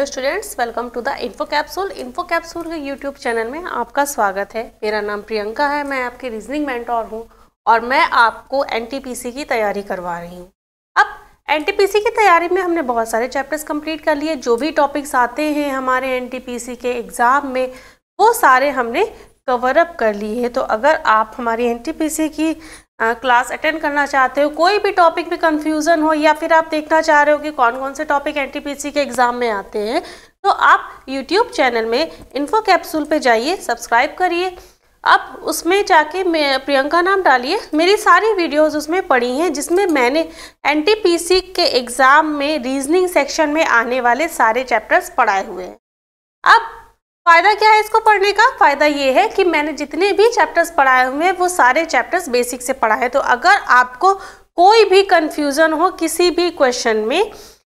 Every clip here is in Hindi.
Hello students, welcome to the info capsule. Info capsule के यूट्यूब चैनल में आपका स्वागत है। मेरा नाम प्रियंका है, मैं आपकी रीजनिंग मेंटोर हूं और मैं आपको एनटीपीसी की तैयारी करवा रही हूं। अब एनटीपीसी की तैयारी में हमने बहुत सारे चैप्टर्स कंप्लीट कर लिए। जो भी टॉपिक्स आते हैं हमारे एनटीपीसी के एग्ज़ाम में वो सारे हमने कवर अप कर लिए हैं। तो अगर आप हमारी एनटीपीसी की क्लास अटेंड करना चाहते हो, कोई भी टॉपिक में कंफ्यूजन हो या फिर आप देखना चाह रहे हो कि कौन कौन से टॉपिक एनटीपीसी के एग्ज़ाम में आते हैं, तो आप यूट्यूब चैनल में इन्फो कैप्सूल पे जाइए, सब्सक्राइब करिए। अब उसमें जाके प्रियंका नाम डालिए, मेरी सारी वीडियोस उसमें पड़ी हैं जिसमें मैंने एनटीपीसी के एग्ज़ाम में रीजनिंग सेक्शन में आने वाले सारे चैप्टर्स पढ़ाए हुए हैं। अब फ़ायदा क्या है इसको पढ़ने का? फ़ायदा ये है कि मैंने जितने भी चैप्टर्स पढ़ाए हुए हैं वो सारे चैप्टर्स बेसिक से पढ़ाए हैं। तो अगर आपको कोई भी कन्फ्यूज़न हो किसी भी क्वेश्चन में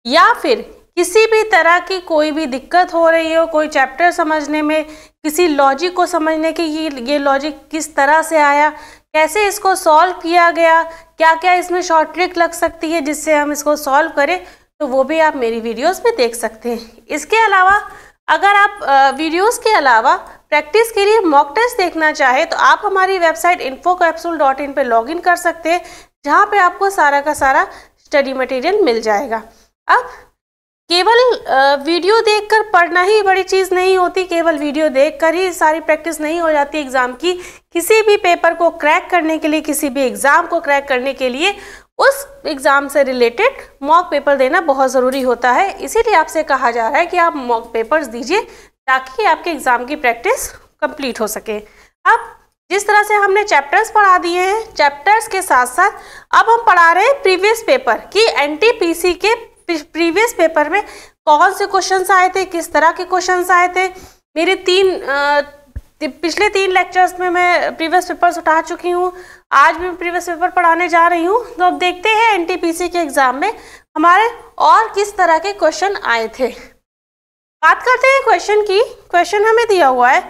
या फिर किसी भी तरह की कोई भी दिक्कत हो रही हो, कोई चैप्टर समझने में, किसी लॉजिक को समझने की ये लॉजिक किस तरह से आया, कैसे इसको सॉल्व किया गया, क्या क्या इसमें शॉर्ट ट्रिक लग सकती है जिससे हम इसको सॉल्व करें, तो वो भी आप मेरी वीडियोज़ में देख सकते हैं। इसके अलावा अगर आप वीडियोस के अलावा प्रैक्टिस के लिए मॉक टेस्ट देखना चाहे तो आप हमारी वेबसाइट infocapsule.in पे लॉगिन कर सकते हैं, जहाँ पे आपको सारा का सारा स्टडी मटेरियल मिल जाएगा। अब केवल वीडियो देखकर पढ़ना ही बड़ी चीज़ नहीं होती, केवल वीडियो देखकर ही सारी प्रैक्टिस नहीं हो जाती एग्ज़ाम की। किसी भी पेपर को क्रैक करने के लिए, किसी भी एग्ज़ाम को क्रैक करने के लिए उस एग्ज़ाम से रिलेटेड मॉक पेपर देना बहुत ज़रूरी होता है। इसीलिए आपसे कहा जा रहा है कि आप मॉक पेपर्स दीजिए ताकि आपके एग्ज़ाम की प्रैक्टिस कंप्लीट हो सके। अब जिस तरह से हमने चैप्टर्स पढ़ा दिए हैं, चैप्टर्स के साथ साथ अब हम पढ़ा रहे हैं प्रीवियस पेपर कि एनटीपीसी के प्रीवियस पेपर में कौन से क्वेश्चंस आए थे, किस तरह के क्वेश्चंस आए थे। मेरे पिछले 3 लेक्चर्स में मैं प्रीवियस पेपर्स उठा चुकी हूँ, आज भी प्रीवियस पेपर पढ़ाने जा रही हूँ। तो अब देखते हैं एनटीपीसी के एग्ज़ाम में हमारे और किस तरह के क्वेश्चन आए थे। बात करते हैं क्वेश्चन की। क्वेश्चन हमें दिया हुआ है,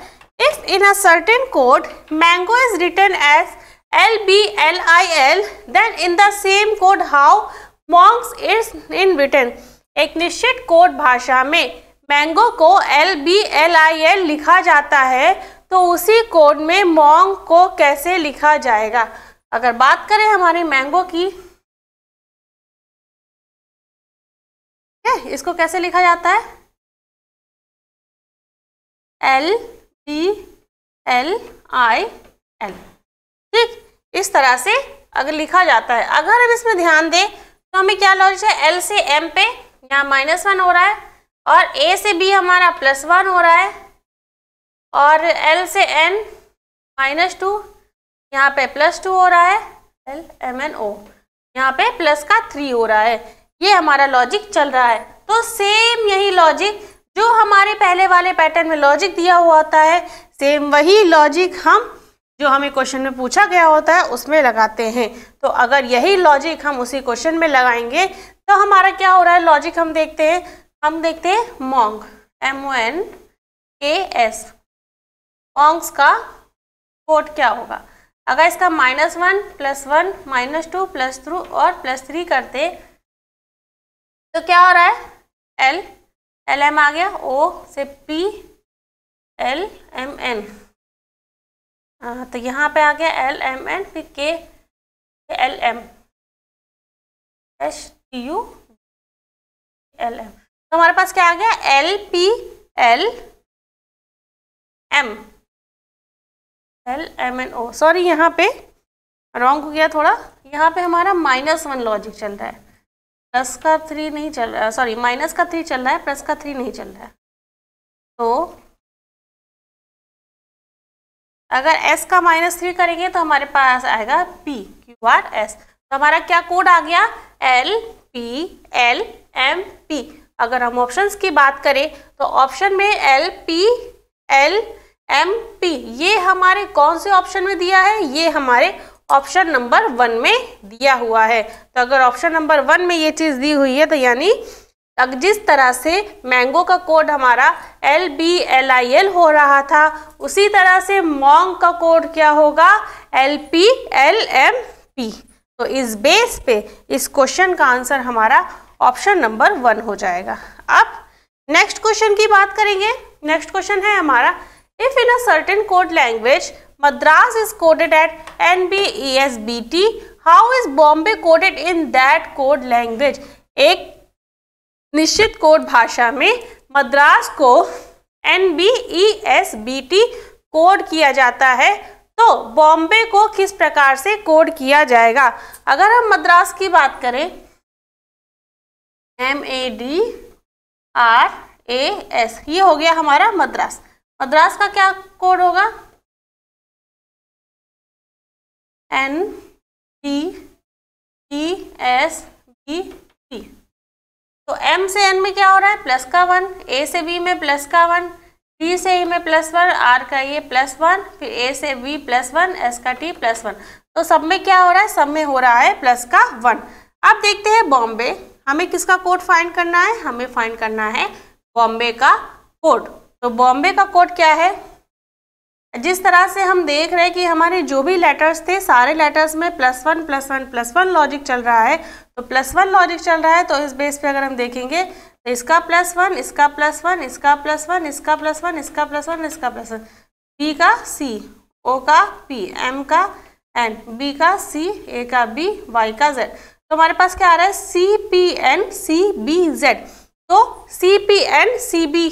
if in a certain code mango is written as LBLIL then in the same code how monks is in written. एक निश्चित कोड भाषा में मैंगो को LBLIL लिखा जाता है तो उसी कोड में मॉन्ग को कैसे लिखा जाएगा। अगर बात करें हमारे मैंगो की, इसको कैसे लिखा जाता है? LBLIL, ठीक, इस तरह से अगर लिखा जाता है। अगर हम इसमें ध्यान दें तो हमें क्या लॉजिक है, L से M पे यहाँ -1 हो रहा है और A से B हमारा +1 हो रहा है और L से N -2 यहाँ पे +2 हो रहा है, LMNO यहाँ पे +3 हो रहा है। ये हमारा लॉजिक चल रहा है। तो सेम यही लॉजिक जो हमारे पहले वाले पैटर्न में लॉजिक दिया हुआ होता है, सेम वही लॉजिक हम जो हमें क्वेश्चन में पूछा गया होता है उसमें लगाते हैं। तो अगर यही लॉजिक हम उसी क्वेश्चन में लगाएंगे तो हमारा क्या हो रहा है लॉजिक हम देखते हैं मॉन्ग MONKS, मॉन्ग्स का कोड क्या होगा। अगर इसका -1 +1 -2 +2 और +3 करते तो क्या हो रहा है, LM आ गया, O से P LMN, तो यहाँ पे आ गया LMN, फिर K LM STU LM, तो हमारे पास क्या आ गया LMNO। सॉरी यहाँ पे रॉन्ग हो गया थोड़ा, यहाँ पे हमारा -1 लॉजिक चल रहा है, प्लस का 3 नहीं चल रहा है, सॉरी माइनस का 3 चल रहा है, प्लस का 3 नहीं चल रहा है। तो अगर S का -3 करेंगे तो हमारे पास आएगा PQRS। तो हमारा क्या कोड आ गया, LPLMP। अगर हम ऑप्शंस की बात करें तो ऑप्शन में LPLMP ये हमारे कौन से ऑप्शन में दिया है, ये हमारे ऑप्शन नंबर 1 में दिया हुआ है। तो अगर ऑप्शन नंबर 1 में ये चीज़ दी हुई है तो यानी जिस तरह से मैंगो का कोड हमारा LBLIL हो रहा था उसी तरह से मॉन्ग का कोड क्या होगा, LPLMP। तो इस बेस पे इस क्वेश्चन का आंसर हमारा ऑप्शन नंबर 1 हो जाएगा। अब नेक्स्ट क्वेश्चन की बात करेंगे। नेक्स्ट क्वेश्चन है हमारा, if in a certain code language Madras is coded at NBESBT, how is Bombay coded in that code language. एक निश्चित कोड भाषा में मद्रास को NBESBT कोड किया जाता है, तो बॉम्बे को किस प्रकार से कोड किया जाएगा। अगर हम मद्रास की बात करें, MADRAS, ये हो गया हमारा मद्रास। मद्रास का क्या कोड होगा, NBESBT। तो M से N में क्या हो रहा है, प्लस का 1, A से B में प्लस का 1, D से E में प्लस 1, R का ये प्लस 1, फिर A से B प्लस 1, S का T प्लस 1। तो सब में क्या हो रहा है, सब में हो रहा है प्लस का 1। अब देखते हैं बॉम्बे, हमें किसका कोड फाइंड करना है, हमें फाइंड करना है बॉम्बे का कोड। तो बॉम्बे का कोड क्या है, जिस तरह से हम देख रहे हैं कि हमारे जो भी लेटर्स थे सारे लेटर्स में plus one plus one plus one logic चल रहा है, तो प्लस वन लॉजिक चल रहा है, तो इस बेस पे अगर हम देखेंगे तो इसका प्लस वन, इसका प्लस वन, इसका प्लस वन, इसका प्लस वन, इसका प्लस वन, इसका प्लस वन, बी का सी, ओ का पी, एम का एन, बी का सी, ए का बी, वाई का जेड। तो हमारे पास क्या आ रहा है, C P N C B Z. तो C P N C B,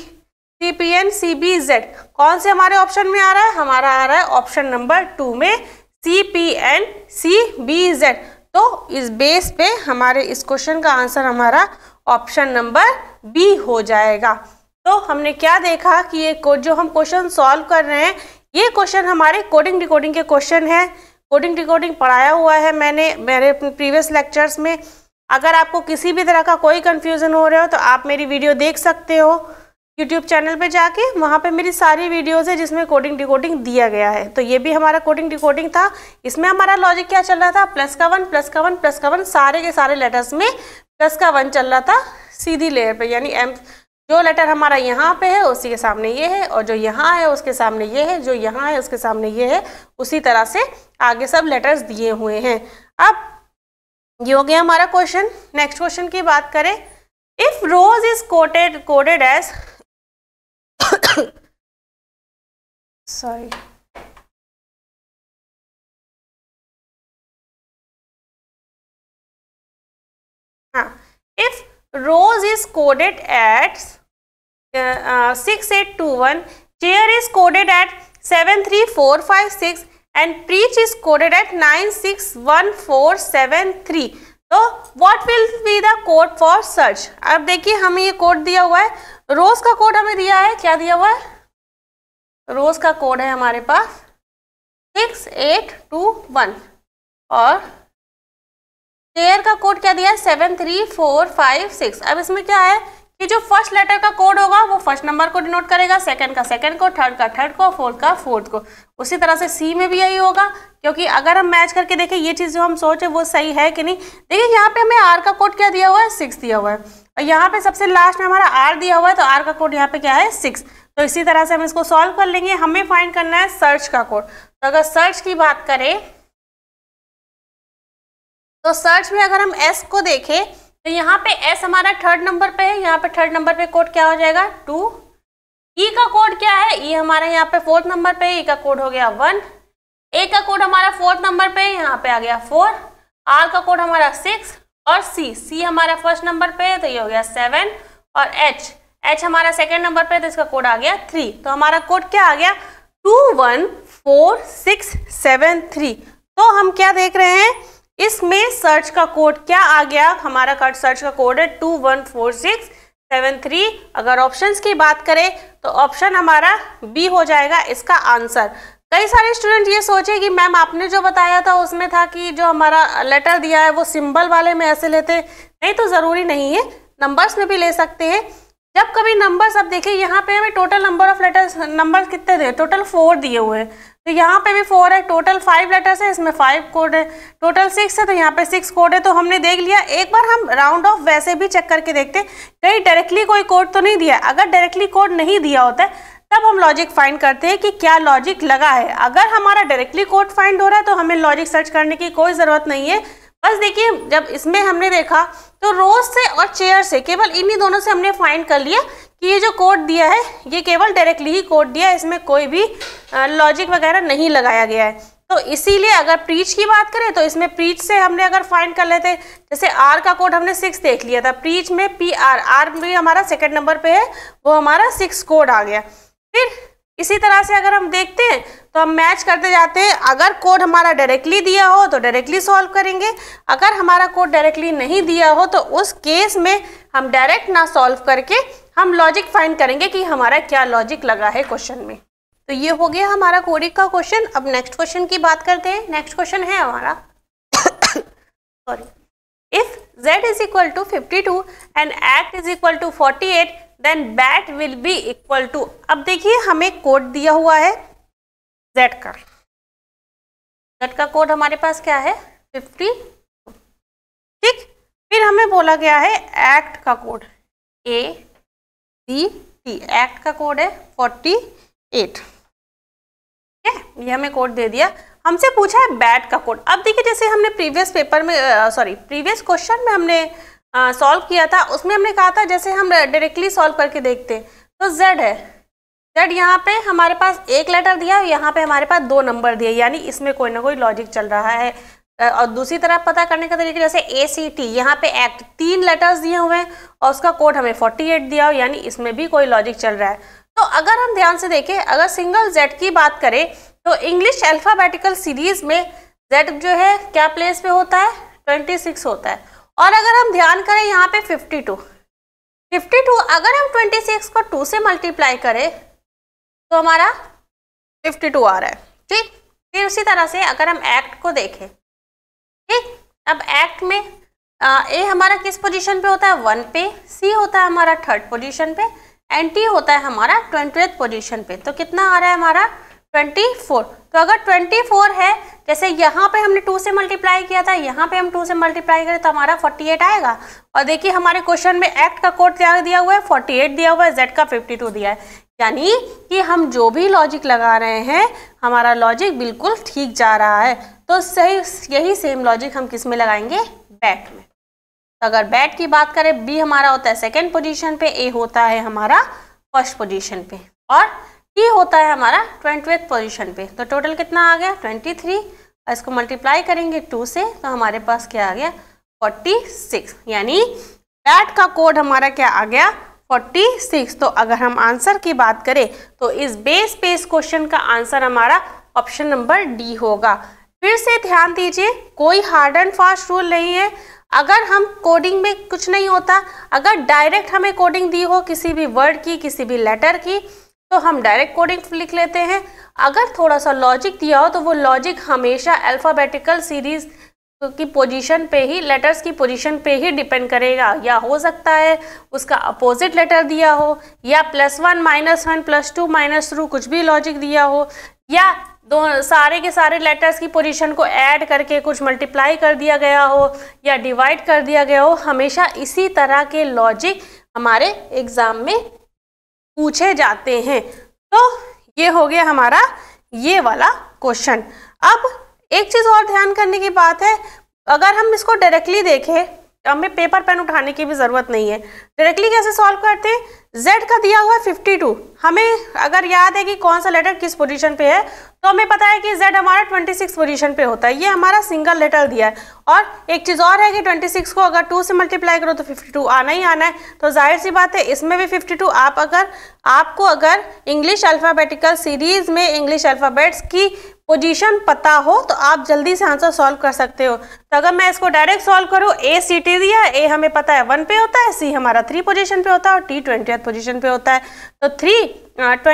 C P N C B Z कौन से हमारे ऑप्शन में आ रहा है, हमारा आ रहा है ऑप्शन नंबर 2 में C P N C B Z. तो इस बेस पे हमारे इस क्वेश्चन का आंसर हमारा ऑप्शन नंबर बी हो जाएगा। तो हमने क्या देखा कि ये जो हम क्वेश्चन सॉल्व कर रहे हैं, ये क्वेश्चन हमारे कोडिंग डिकोडिंग के क्वेश्चन है। कोडिंग डिकोडिंग पढ़ाया हुआ है मैंने मेरे प्रीवियस लेक्चर्स में। अगर आपको किसी भी तरह का कोई कंफ्यूजन हो रहा हो तो आप मेरी वीडियो देख सकते हो यूट्यूब चैनल पे जाके, वहाँ पे मेरी सारी वीडियोस है जिसमें कोडिंग डिकोडिंग दिया गया है। तो ये भी हमारा कोडिंग डिकोडिंग था। इसमें हमारा लॉजिक क्या चल रहा था, प्लस का 1 प्लस का 1 प्लस का 1, सारे के सारे लेटर्स में प्लस का 1 चल रहा था सीधी लेयर पे, यानी एम जो लेटर हमारा यहाँ पे है उसी के सामने ये है, और जो यहाँ है उसके सामने ये है, जो यहाँ है उसके सामने ये है, उसी तरह से आगे सब लेटर्स दिए हुए हैं। अब ये हो गया हमारा क्वेश्चन। नेक्स्ट क्वेश्चन की बात करें, if rose is coded as sorry if rose is coded at 6821, chair is coded at 73456 and preach is coded at 961473, तो what will be the code for search। अब देखिए हमें ये कोड दिया हुआ है, रोज का कोड हमें दिया है, क्या दिया हुआ है, रोज का कोड है हमारे पास 6821 और चेयर का कोड क्या दिया है 73456। अब इसमें क्या है कि जो फर्स्ट लेटर का कोड होगा वो फर्स्ट नंबर को डिनोट करेगा, सेकंड का सेकंड को, थर्ड का थर्ड को, फोर्थ का फोर्थ को। उसी तरह से सी में भी यही होगा, क्योंकि अगर हम मैच करके देखें ये चीज़ जो हम सोचे वो सही है कि नहीं। देखिए यहाँ पे हमें आर का कोड क्या दिया हुआ है 6 दिया हुआ है, और यहाँ पे सबसे लास्ट में हमारा आर दिया हुआ है, तो आर का कोड यहाँ पे क्या है 6। तो इसी तरह से हम इसको सॉल्व कर लेंगे। हमें फाइंड करना है सर्च का कोड। तो अगर सर्च की बात करें तो सर्च में अगर हम एस को देखें तो यहाँ पे एस हमारा थर्ड नंबर पे है, यहाँ पे थर्ड नंबर पे कोड क्या हो जाएगा 2। ई का कोड क्या है, ई हमारा यहाँ पे फोर्थ नंबर पे, ई का कोड हो गया 1। ए का कोड हमारा फोर्थ नंबर पे, यहाँ पे आ गया 4। आर का कोड हमारा 6 और सी हमारा फर्स्ट नंबर पे है, तो ये हो गया 7। और एच हमारा सेकेंड नंबर पे, तो इसका कोड आ गया 3। तो हमारा कोड क्या आ गया 21463। तो हम क्या देख रहे हैं, इसमें सर्च का कोड क्या आ गया, हमारा सर्च का कोड है 214673। अगर ऑप्शंस की बात करें तो ऑप्शन हमारा बी हो जाएगा इसका आंसर। कई सारे स्टूडेंट ये सोचे कि मैम आपने जो बताया था उसमें था कि जो हमारा लेटर दिया है वो सिंबल वाले में ऐसे लेते, नहीं तो ज़रूरी नहीं है, नंबर्स में भी ले सकते हैं। जब कभी नंबर्स, अब देखिए यहाँ पे हमें total number of letters number कितने थे, टोटल 4 दिए हुए हैं, तो यहाँ पे भी 4 है, टोटल 5 लेटर्स है, इसमें 5 कोड है, टोटल 6 है, तो यहाँ पे 6 कोड है। तो हमने देख लिया। एक बार हम राउंड ऑफ वैसे भी चेक करके देखते कहीं डायरेक्टली कोई कोड तो नहीं दिया। अगर डायरेक्टली कोड नहीं दिया होता है तब हम लॉजिक फाइंड करते हैं कि क्या लॉजिक लगा है। अगर हमारा डायरेक्टली कोड फाइंड हो रहा है तो हमें लॉजिक सर्च करने की कोई ज़रूरत नहीं है, बस देखिए जब इसमें हमने देखा तो रोज से और चेयर से, केवल इन्हीं दोनों से हमने फाइंड कर लिया कि ये जो कोड दिया है ये केवल डायरेक्टली ही कोड दिया है, इसमें कोई भी लॉजिक वगैरह नहीं लगाया गया है। तो इसीलिए अगर प्रीच की बात करें तो इसमें प्रीच से हमने अगर फाइंड कर लेते, जैसे आर का कोड हमने 6 देख लिया था, प्रीच में पी आर भी हमारा सेकंड नंबर पे है, वो हमारा 6 कोड आ गया। फिर इसी तरह से अगर हम देखते हैं तो हम मैच करते जाते हैं, अगर कोड हमारा डायरेक्टली दिया हो तो डायरेक्टली सॉल्व करेंगे, अगर हमारा कोड डायरेक्टली नहीं दिया हो तो उस केस में हम डायरेक्ट ना सॉल्व करके हम लॉजिक फाइंड करेंगे कि हमारा क्या लॉजिक लगा है क्वेश्चन में। तो ये हो गया हमारा कोडिंग का क्वेश्चन। अब नेक्स्ट क्वेश्चन की बात करते हैं। नेक्स्ट क्वेश्चन है हमारा sorry, if z is equal to 52 and act is equal to 48 then bat will be equal to. अब देखिए हमें कोड दिया हुआ है z का कोड हमारे पास क्या है 52, ठीक। फिर हमें बोला गया है एक्ट का code a c t, act का कोड है 48, ये हमें कोड दे दिया। हमसे पूछा है बैट का कोड। अब देखिए जैसे हमने प्रीवियस पेपर में प्रीवियस क्वेश्चन में हमने सॉल्व किया था, उसमें हमने कहा था जैसे हम डायरेक्टली सॉल्व करके देखते हैं तो z है, z यहाँ पे हमारे पास एक लेटर दिया, यहाँ पे हमारे पास 2 नंबर दिए, यानी इसमें कोई ना कोई लॉजिक चल रहा है। और दूसरी तरफ पता करने का तरीका जैसे ACT, यहाँ पे एक्ट 3 लेटर्स दिए हुए हैं और उसका कोड हमें 48 दिया हो, यानी इसमें भी कोई लॉजिक चल रहा है। तो अगर हम ध्यान से देखें, अगर सिंगल z की बात करें तो इंग्लिश अल्फाबेटिकल सीरीज में z जो है क्या प्लेस पे होता है 26 होता है। और अगर हम ध्यान करें यहाँ पे 52 अगर हम 26 को 2 से मल्टीप्लाई करें तो हमारा 52 आ रहा है, ठीक। फिर उसी तरह से अगर हम एक्ट को देखें, ठीक, अब एक्ट में ए हमारा किस पोजीशन पे होता है 1 पे, सी होता है हमारा 3rd पोजीशन पे, एंड टी होता है हमारा 20th पोजीशन पे। तो कितना आ रहा है हमारा 24। तो अगर 24 है, जैसे यहाँ पे हमने 2 से मल्टीप्लाई किया था, यहाँ पे हम 2 से मल्टीप्लाई करें तो हमारा 48 आएगा। और देखिए हमारे क्वेश्चन में एक्ट का कोड क्या दिया हुआ है 48 दिया हुआ है, z का 52 दिया है, यानी कि हम जो भी लॉजिक लगा रहे हैं हमारा लॉजिक बिल्कुल ठीक जा रहा है। तो सही यही सेम लॉजिक हम किस में लगाएंगे बैट में। तो अगर बैट की बात करें b हमारा होता है 2nd पोजीशन पे, a होता है हमारा 1st पोजीशन पे और t होता है हमारा 20th पोजीशन पे। तो टोटल कितना आ गया 23, और इसको मल्टीप्लाई करेंगे 2 से तो हमारे पास क्या आ गया 46, यानी बैट का कोड हमारा क्या आ गया 46। तो अगर हम आंसर की बात करें तो इस बेस पे इस क्वेश्चन का आंसर हमारा ऑप्शन नंबर डी होगा। फिर से ध्यान दीजिए, कोई हार्ड एंड फास्ट रूल नहीं है। अगर हम कोडिंग में कुछ नहीं होता, अगर डायरेक्ट हमें कोडिंग दी हो किसी भी वर्ड की, किसी भी लेटर की, तो हम डायरेक्ट कोडिंग लिख लेते हैं। अगर थोड़ा सा लॉजिक दिया हो तो वो लॉजिक हमेशा अल्फ़ाबेटिकल सीरीज की पोजीशन पे ही, लेटर्स की पोजीशन पे ही डिपेंड करेगा। या हो सकता है उसका अपोजिट लेटर दिया हो, या +1 -1 +2 -2 कुछ भी लॉजिक दिया हो, या सारे के सारे लेटर्स की पोजीशन को ऐड करके कुछ मल्टीप्लाई कर दिया गया हो या डिवाइड कर दिया गया हो। हमेशा इसी तरह के लॉजिक हमारे एग्जाम में पूछे जाते हैं। तो ये हो गया हमारा ये वाला क्वेश्चन। अब एक चीज़ और ध्यान करने की बात है, अगर हम इसको डायरेक्टली देखें, हमें पेपर पेन उठाने की भी ज़रूरत नहीं है। डायरेक्टली कैसे सॉल्व करते हैं, z का दिया हुआ है 52, हमें अगर याद है कि कौन सा लेटर किस पोजीशन पे है तो हमें पता है कि z हमारा 26 पोजीशन पे होता है, ये हमारा सिंगल लेटर दिया है। और एक चीज़ और है कि 26 को अगर 2 से मल्टीप्लाई करो तो 52 आना ही आना है। तो जाहिर सी बात है इसमें भी 52। आपको अगर इंग्लिश अल्फ़ाबेटिकल सीरीज़ में इंग्लिश अल्फ़ाबेट्स की पोजीशन पता हो तो आप जल्दी से आंसर सॉल्व कर सकते हो। तो अगर मैं इसको डायरेक्ट सॉल्व करूँ, ए सी टी दिया है, ए हमें पता है 1 पे होता है, सी हमारा 3 पोजीशन पे होता है और टी 20th पोजीशन पे होता है। तो 20 +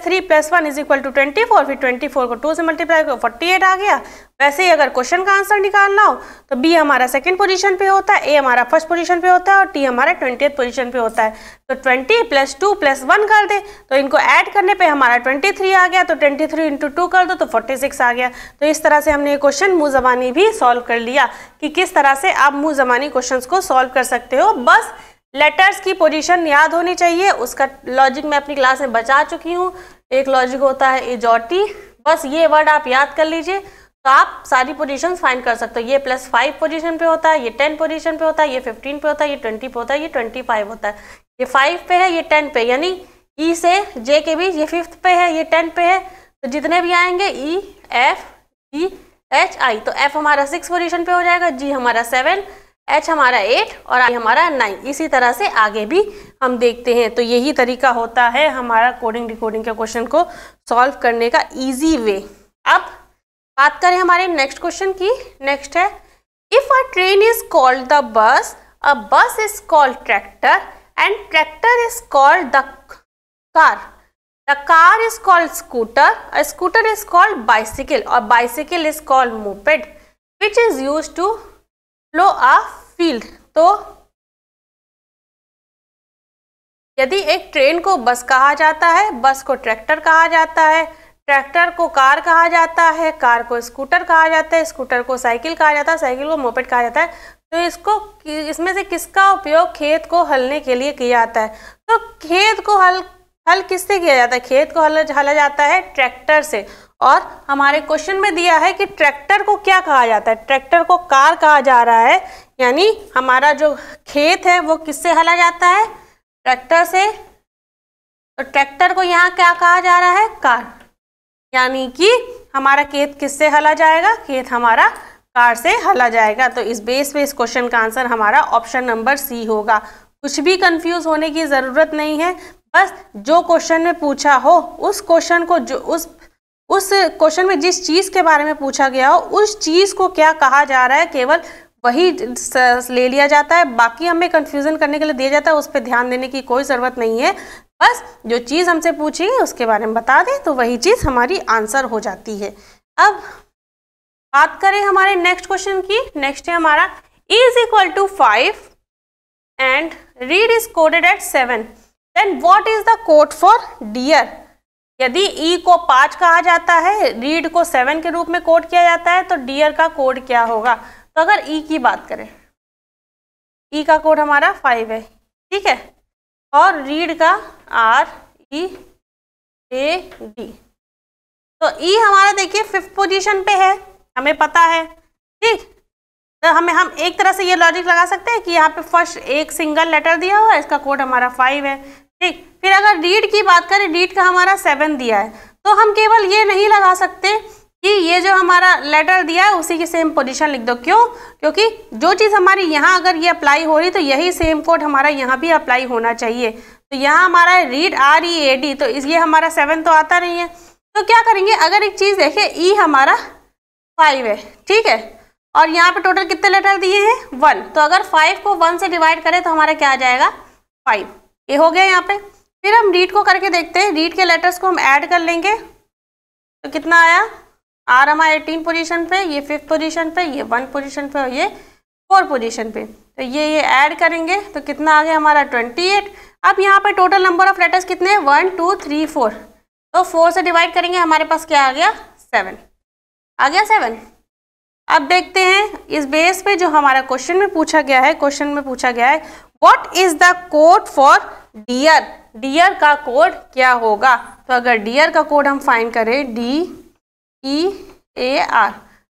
3 + 1 = 24, फिर 24 को 2 से मल्टीप्लाई करो 48 आ गया। वैसे ही अगर क्वेश्चन का आंसर निकालना हो तो बी हमारा 2nd पोजीशन पे होता है, ए हमारा 1st पोजीशन पे होता है और टी हमारा 20th पोजीशन पे होता है। तो 20 + 2 + 1 कर दे तो इनको ऐड करने पे हमारा 23 आ गया। तो 23 × 2 कर दो तो 46 आ गया। तो इस तरह से हमने ये क्वेश्चन मुँह ज़बानी भी सॉल्व कर लिया कि किस तरह से आप मुँह ज़बानी क्वेश्चन को सॉल्व कर सकते हो। बस लेटर्स की पोजीशन याद होनी चाहिए, उसका लॉजिक मैं अपनी क्लास में बचा चुकी हूँ। एक लॉजिक होता है इज और टी, बस ये वर्ड आप याद कर लीजिए तो आप सारी पोजीशंस फाइंड कर सकते हो। ये +5 पोजीशन पे होता है, ये 10 पोजीशन पे होता है, ये 15 पे होता है, ये 20 पे होता है, ये 25 होता है, ये 5 पे है, ये 10 पे, यानी ई से जे के बीच ये 5th पे है, ये 10 पे है, तो जितने भी आएंगे E F G H I, तो एफ हमारा 6 पोजीशन पे हो जाएगा, जी हमारा 7, एच हमारा 8 और आई हमारा 9। इसी तरह से आगे भी हम देखते हैं। तो यही तरीका होता है हमारा कोडिंग डिकोडिंग के क्वेश्चन को सॉल्व करने का इजी वे। अब बात करें हमारे नेक्स्ट क्वेश्चन की। नेक्स्ट है, if a train is called the bus, a bus is called tractor and tractor is called the car, the car is called scooter, a scooter is called bicycle और bicycle is called moped, which is used to flow a field. तो यदि एक ट्रेन को बस कहा जाता है, बस को ट्रैक्टर कहा जाता है, ट्रैक्टर को कार कहा जाता है, कार को स्कूटर कहा जाता है, स्कूटर को साइकिल कहा जाता है, साइकिल को मोपेड कहा जाता है, तो इसमें से किसका उपयोग खेत को हलने के लिए किया जाता है? तो खेत को हल किससे किया जाता है? खेत को हला जाता है ट्रैक्टर से। और हमारे क्वेश्चन में दिया है कि ट्रैक्टर को क्या कहा जाता है? ट्रैक्टर को कार कहा जा रहा है, यानी हमारा जो खेत है वो किससे हला जाता है? ट्रैक्टर से। तो ट्रैक्टर को यहाँ क्या कहा जा रहा है? कार, यानी कि हमारा खेत किससे हला जाएगा? खेत हमारा कार से हला जाएगा। तो इस बेस पे इस क्वेश्चन का आंसर हमारा ऑप्शन नंबर सी होगा। कुछ भी कंफ्यूज होने की ज़रूरत नहीं है, बस जो क्वेश्चन में पूछा हो उस क्वेश्चन को, जो उस क्वेश्चन में जिस चीज़ के बारे में पूछा गया हो उस चीज़ को क्या कहा जा रहा है, केवल वही ले लिया जाता है। बाकी हमें कंफ्यूजन करने के लिए दिया जाता है, उस पर ध्यान देने की कोई ज़रूरत नहीं है। बस जो चीज़ हमसे पूछी है उसके बारे में बता दें तो वही चीज़ हमारी आंसर हो जाती है। अब बात करें हमारे नेक्स्ट क्वेश्चन की। नेक्स्ट है हमारा E = 5 and read is coded at 7, then what is the code for dear? यदि E को 5 कहा जाता है, रीड को 7 के रूप में कोड किया जाता है, तो डियर का कोड क्या होगा? तो अगर E की बात करें, E का कोड हमारा 5 है, ठीक है, और रीड का READ। तो E हमारा देखिए 5th पोजीशन पे है, हमें पता है, ठीक। तो हम एक तरह से ये लॉजिक लगा सकते हैं कि यहाँ पे फर्स्ट एक सिंगल लेटर दिया हुआ है, इसका कोड हमारा 5 है, ठीक। फिर अगर रीड की बात करें, रीड का हमारा 7 दिया है, तो हम केवल ये नहीं लगा सकते कि ये जो हमारा लेटर दिया है उसी की सेम पोजीशन लिख दो। क्यों? क्योंकि जो चीज़ हमारी यहाँ अगर ये अप्लाई हो रही तो यही सेम कोड हमारा यहाँ भी अप्लाई होना चाहिए। तो यहाँ हमारा रीड READ, तो ये हमारा 7 तो आता नहीं है, तो क्या करेंगे? अगर एक चीज़ देखें, E हमारा 5 है, ठीक है, और यहाँ पे टोटल कितने लेटर दिए हैं? 1, तो अगर 5 को 1 से डिवाइड करें तो हमारा क्या आ जाएगा? 5। ये हो गया यहाँ पे। फिर हम रीड को करके देखते हैं, रीड के लेटर्स को हम ऐड कर लेंगे तो कितना आया? R हमारा 18 पोजीशन पे, ये 5th पोजीशन पे, ये 1 पोजीशन पे और ये 4 पोजीशन पे, तो ये ऐड करेंगे तो कितना आ गया हमारा? 28। अब यहाँ पे टोटल नंबर ऑफ लेटर्स कितने हैं? 1 2 3 4, तो 4 से डिवाइड करेंगे, हमारे पास क्या आ गया? 7 आ गया, 7। अब देखते हैं इस बेस पे जो हमारा क्वेश्चन में पूछा गया है, क्वेश्चन में पूछा गया है what is the code for dear? Dear का कोड क्या होगा? तो अगर डियर का कोड हम फाइंड करें, DEAR,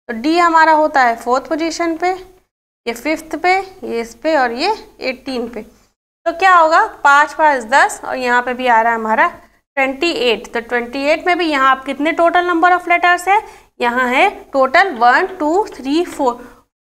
तो D हमारा होता है 4th पोजीशन पे, ये 5th पे, ये इस पे और ये 18 पे, तो क्या होगा? 5 5 10 और यहाँ पे भी आ रहा है हमारा 28। तो 28 में भी यहाँ आप कितने टोटल नंबर ऑफ लेटर्स है? यहाँ है टोटल 1 2 3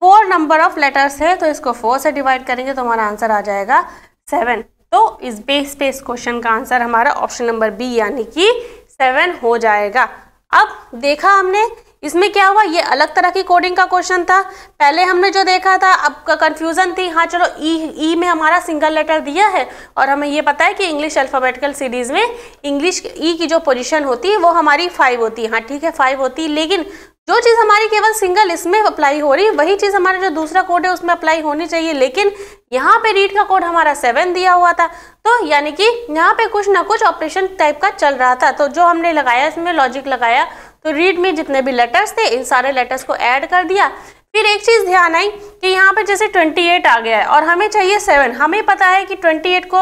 4 नंबर ऑफ लेटर्स है, तो इसको 4 से डिवाइड करेंगे तो हमारा आंसर आ जाएगा 7। तो इस बेस पे इस क्वेश्चन का आंसर हमारा ऑप्शन नंबर बी यानी कि 7 हो जाएगा। अब देखा हमने इसमें क्या हुआ, ये अलग तरह की कोडिंग का क्वेश्चन था। पहले हमने जो देखा था, अब का कन्फ्यूजन थी, हाँ चलो ई में हमारा सिंगल लेटर दिया है और हमें ये पता है कि इंग्लिश अल्फ़ाबेटिकल सीरीज़ में इंग्लिश ई की जो पोजीशन होती है वो हमारी 5 होती है, हाँ ठीक है 5 होती है, लेकिन जो चीज़ हमारी केवल सिंगल इसमें अप्लाई हो रही है वही चीज़ हमारा जो दूसरा कोड है उसमें अप्लाई होनी चाहिए, लेकिन यहाँ पे रीड का कोड हमारा 7 दिया हुआ था, तो यानी कि यहाँ पे कुछ ना कुछ ऑपरेशन टाइप का चल रहा था। तो जो हमने लगाया, इसमें लॉजिक लगाया, तो रीड में जितने भी लेटर्स थे इन सारे लेटर्स को ऐड कर दिया। फिर एक चीज़ ध्यान आई कि यहाँ पे जैसे 28 आ गया है और हमें चाहिए 7, हमें पता है कि 28 को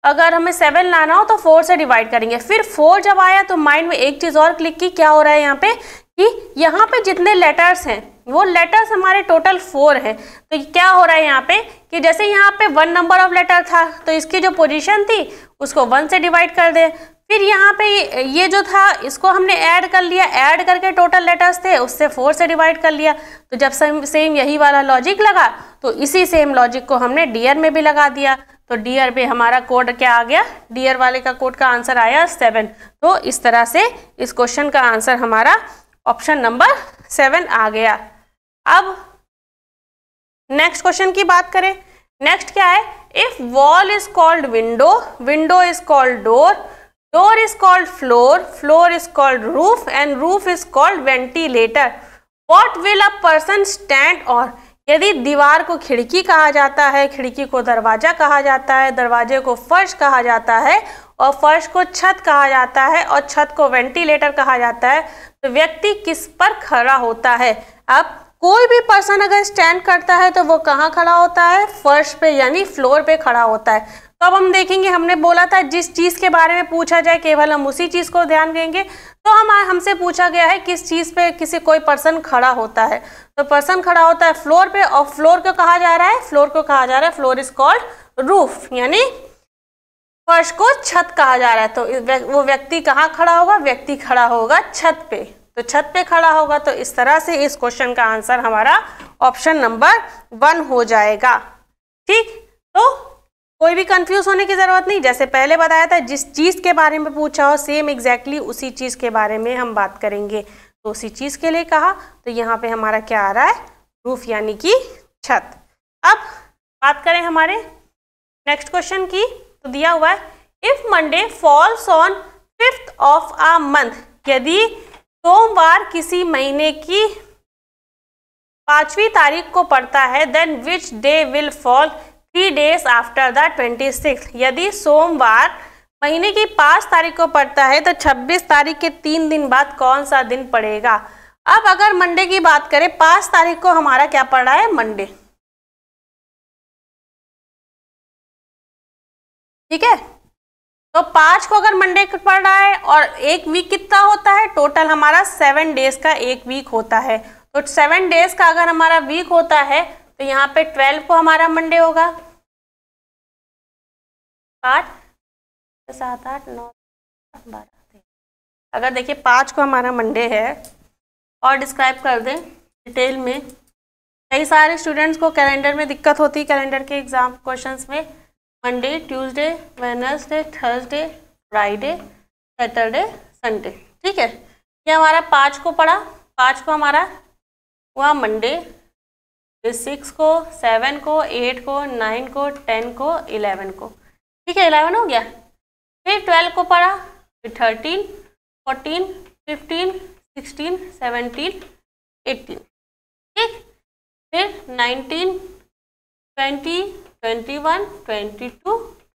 अगर हमें 7 लाना हो तो 4 से डिवाइड करेंगे। फिर 4 जब आया तो माइंड में एक चीज़ और क्लिक की, क्या हो रहा है यहाँ पे कि यहाँ पे जितने लेटर्स हैं वो लेटर्स हमारे टोटल 4 हैं। तो क्या हो रहा है यहाँ पे कि जैसे यहाँ पे 1 नंबर ऑफ लेटर था तो इसकी जो पोजीशन थी उसको 1 से डिवाइड कर दे। फिर यहाँ पे ये जो था इसको हमने ऐड कर लिया, ऐड करके टोटल लेटर्स थे उससे 4 से डिवाइड कर लिया। तो जब सेम यही वाला लॉजिक लगा तो इसी सेम लॉजिक को हमने डियर में भी लगा दिया। तो डियर पे हमारा कोड क्या आ गया, डियर वाले का कोड का आंसर आया 7। तो इस तरह से इस क्वेश्चन का आंसर हमारा ऑप्शन नंबर 7 आ गया। अब नेक्स्ट क्वेश्चन की बात करें। नेक्स्ट क्या है, if wall is called window, window is called door, door is called floor, floor is called roof and roof is called ventilator, what will a person stand on. यदि दीवार को खिड़की कहा जाता है, खिड़की को दरवाजा कहा जाता है, दरवाजे को फर्श कहा जाता है और फर्श को छत कहा जाता है और छत को वेंटिलेटर कहा जाता है, तो व्यक्ति किस पर खड़ा होता है। अब कोई भी पर्सन अगर स्टैंड करता है तो वो कहाँ खड़ा होता है, फर्श पे यानी फ्लोर पे खड़ा होता है। तो अब हम देखेंगे, हमने बोला था जिस चीज के बारे में पूछा जाए केवल हम उसी चीज को ध्यान देंगे। तो हमसे पूछा गया है किस चीज पे कोई पर्सन खड़ा होता है, तो पर्सन खड़ा होता है फ्लोर पे और फ्लोर को कहा जा रहा है, फ्लोर को कहा जा रहा है, फ्लोर इज कॉल्ड रूफ यानी फर्श को छत कहा जा रहा है। तो वो व्यक्ति कहाँ खड़ा होगा, व्यक्ति खड़ा होगा छत पे, तो छत पे खड़ा होगा। तो इस तरह से इस क्वेश्चन का आंसर हमारा ऑप्शन नंबर 1 हो जाएगा। ठीक, तो कोई भी कंफ्यूज होने की जरूरत नहीं, जैसे पहले बताया था जिस चीज के बारे में पूछा हो सेम एग्जैक्टली उसी चीज के बारे में हम बात करेंगे। तो उसी चीज के लिए कहा, तो यहाँ पे हमारा क्या आ रहा है, रूफ यानी कि छत। अब बात करें हमारे नेक्स्ट क्वेश्चन की, तो दिया हुआ है if Monday falls on 5th of a month, यदि सोमवार किसी महीने की 5वीं तारीख को पड़ता है, then which day will fall 3 days after the 26th। यदि सोमवार महीने की 5 तारीख को पड़ता है तो 26 तारीख के 3 दिन बाद कौन सा दिन पड़ेगा। अब अगर मंडे की बात करें, 5 तारीख को हमारा क्या पड़ रहा है, मंडे, ठीक है। तो 5 को अगर मंडे पड़ रहा है और एक वीक कितना होता है, टोटल हमारा 7 डेज का एक वीक होता है। तो 7 डेज का अगर हमारा वीक होता है तो यहाँ पे 12 को हमारा मंडे होगा, 5 7 8 9 12। अगर देखिए 5 को हमारा मंडे है और डिस्क्राइब कर दें डिटेल में, कई सारे स्टूडेंट्स को कैलेंडर में दिक्कत होती है, कैलेंडर के एग्जाम क्वेश्चंस में Monday, Tuesday, Wednesday, Thursday, Friday, Saturday, Sunday, ठीक है। ये हमारा 5 को पड़ा, 5 को हमारा हुआ मंडे, 6 को, 7 को, 8 को, 9 को, 10 को, 11 को, ठीक है, 11 हो गया। फिर 12 को पड़ा, फिर 13, 14, 15, 16, 17, 18, ठीक। फिर 19, 20, 21, 22,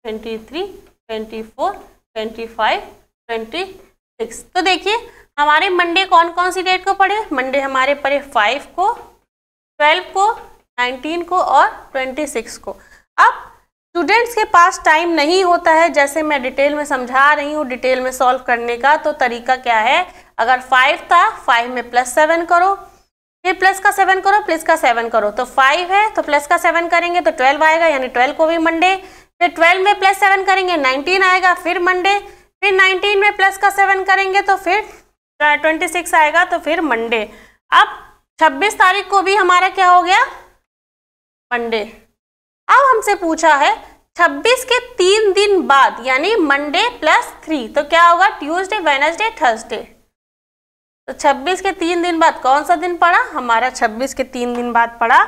23, 24, 25, 26। तो देखिए हमारे मंडे कौन कौन सी डेट को पड़े, मंडे हमारे पड़े 5 को, 12 को, 19 को और 26 को। अब स्टूडेंट्स के पास टाइम नहीं होता है, जैसे मैं डिटेल में समझा रही हूँ डिटेल में सॉल्व करने का, तो तरीका क्या है, अगर 5 था 5 में +7 करो, फिर प्लस का 7 करो, प्लस का 7 करो, तो 5 है तो प्लस का 7 करेंगे तो 12 आएगा, यानी 12 को भी मंडे। फिर 12 में +7 करेंगे 19 आएगा, फिर मंडे। फिर 19 में प्लस का 7 करेंगे तो फिर 26 आएगा, तो फिर मंडे। अब 26 तारीख को भी हमारा क्या हो गया, मंडे। अब हमसे पूछा है 26 के 3 दिन बाद यानी मंडे +3, तो क्या होगा, ट्यूसडे, वेडनेसडे, थर्सडे। तो 26 के 3 दिन बाद कौन सा दिन पड़ा, हमारा 26 के 3 दिन बाद पड़ा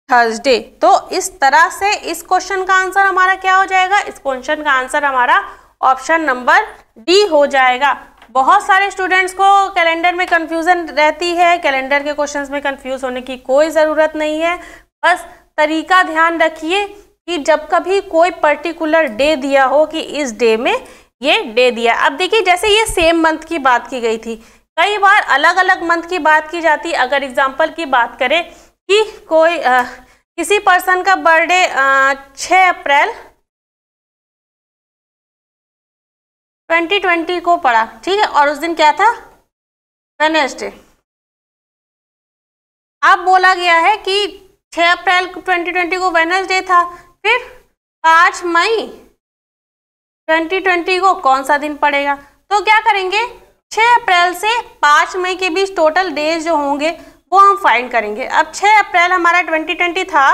थर्सडे। तो इस तरह से इस क्वेश्चन का आंसर हमारा क्या हो जाएगा, इस क्वेश्चन का आंसर हमारा ऑप्शन नंबर डी हो जाएगा। बहुत सारे स्टूडेंट्स को कैलेंडर में कंफ्यूजन रहती है, कैलेंडर के क्वेश्चंस में कंफ्यूज होने की कोई ज़रूरत नहीं है, बस तरीका ध्यान रखिए कि जब कभी कोई पर्टिकुलर डे दिया हो कि इस डे में ये डे दिया। अब देखिए जैसे ये सेम मंथ की बात की गई थी, कई बार अलग अलग मंथ की बात की जाती। अगर एग्जांपल की बात करें कि कोई किसी पर्सन का बर्थडे 6 अप्रैल 2020 को पड़ा, ठीक है, और उस दिन क्या था, वेडनेसडे। अब बोला गया है कि 6 अप्रैल 2020 को वेडनेसडे था, फिर 5 मई 2020 को कौन सा दिन पड़ेगा? तो क्या करेंगे, 6 अप्रैल से 5 मई के बीच टोटल डेज जो होंगे वो हम फाइंड करेंगे। अब 6 अप्रैल हमारा 2020 था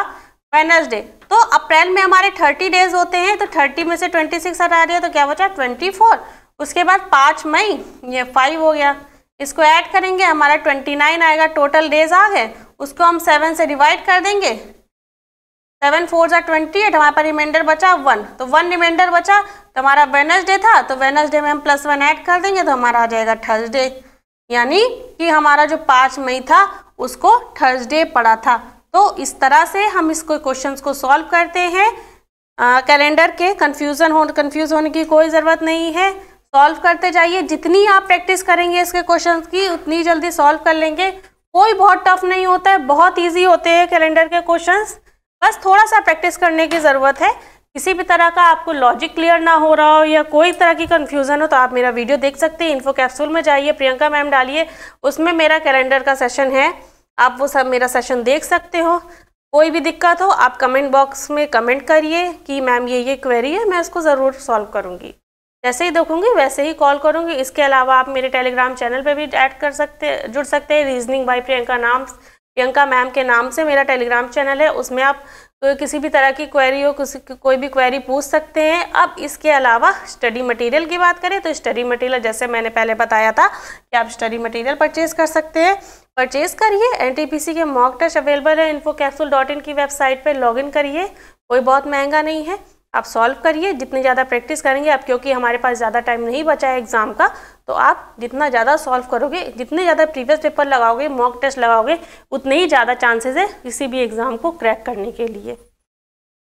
वेडनेसडे, तो अप्रैल में हमारे 30 डेज होते हैं, तो 30 में से 26 हटा दिया तो क्या बचा 24। उसके बाद 5 मई ये 5 हो गया, इसको ऐड करेंगे हमारा 29 आएगा, टोटल डेज आ गए। उसको हम 7 से डिवाइड कर देंगे, 7 4 जा 28, हमारे पास रिमाइंडर बचा 1, तो 1 रिमाइंडर बचा, तो हमारा वेडनेसडे था, तो वेडनेसडे में हम +1 ऐड कर देंगे तो हमारा आ जाएगा थर्सडे, यानी कि हमारा जो 5 मई था उसको थर्सडे पड़ा था। तो इस तरह से हम इसको क्वेश्चंस को सॉल्व करते हैं। कैलेंडर के कंफ्यूज होने की कोई ज़रूरत नहीं है, सॉल्व करते जाइए। जितनी आप प्रैक्टिस करेंगे इसके क्वेश्चंस की उतनी जल्दी सॉल्व कर लेंगे। कोई बहुत टफ नहीं होता है, बहुत ईजी होते हैं कैलेंडर के क्वेश्चंस, बस थोड़ा सा प्रैक्टिस करने की ज़रूरत है। किसी भी तरह का आपको लॉजिक क्लियर ना हो रहा हो या कोई तरह की कन्फ्यूज़न हो तो आप मेरा वीडियो देख सकते हैं। इन्फो कैप्सूल में जाइए, प्रियंका मैम डालिए, उसमें मेरा कैलेंडर का सेशन है, आप वो सब मेरा सेशन देख सकते हो। कोई भी दिक्कत हो आप कमेंट बॉक्स में कमेंट करिए कि मैम ये क्वेरी है, मैं इसको ज़रूर सॉल्व करूँगी। जैसे ही देखूँगी वैसे ही कॉल करूँगी। इसके अलावा आप मेरे टेलीग्राम चैनल पे भी जुड़ सकते हैं। रीजनिंग बाय प्रियंका मैम के नाम से मेरा टेलीग्राम चैनल है, उसमें आप किसी भी तरह की क्वेरी हो, कोई भी क्वेरी पूछ सकते हैं। अब इसके अलावा स्टडी मटेरियल की बात करें तो स्टडी मटेरियल जैसे मैंने पहले बताया था कि आप स्टडी मटेरियल परचेज कर सकते हैं, परचेज करिए। एनटीपीसी के मॉक टेस्ट अवेलेबल है, infocapsule.in की वेबसाइट पर लॉगिन करिए, कोई बहुत महंगा नहीं है, आप सॉल्व करिए। जितनी ज़्यादा प्रैक्टिस करेंगे आप, क्योंकि हमारे पास ज़्यादा टाइम नहीं बचा है एग्ज़ाम का, तो आप जितना ज़्यादा सॉल्व करोगे, जितने ज़्यादा प्रीवियस पेपर लगाओगे, मॉक टेस्ट लगाओगे, उतने ही ज़्यादा चांसेस है किसी भी एग्ज़ाम को क्रैक करने के लिए।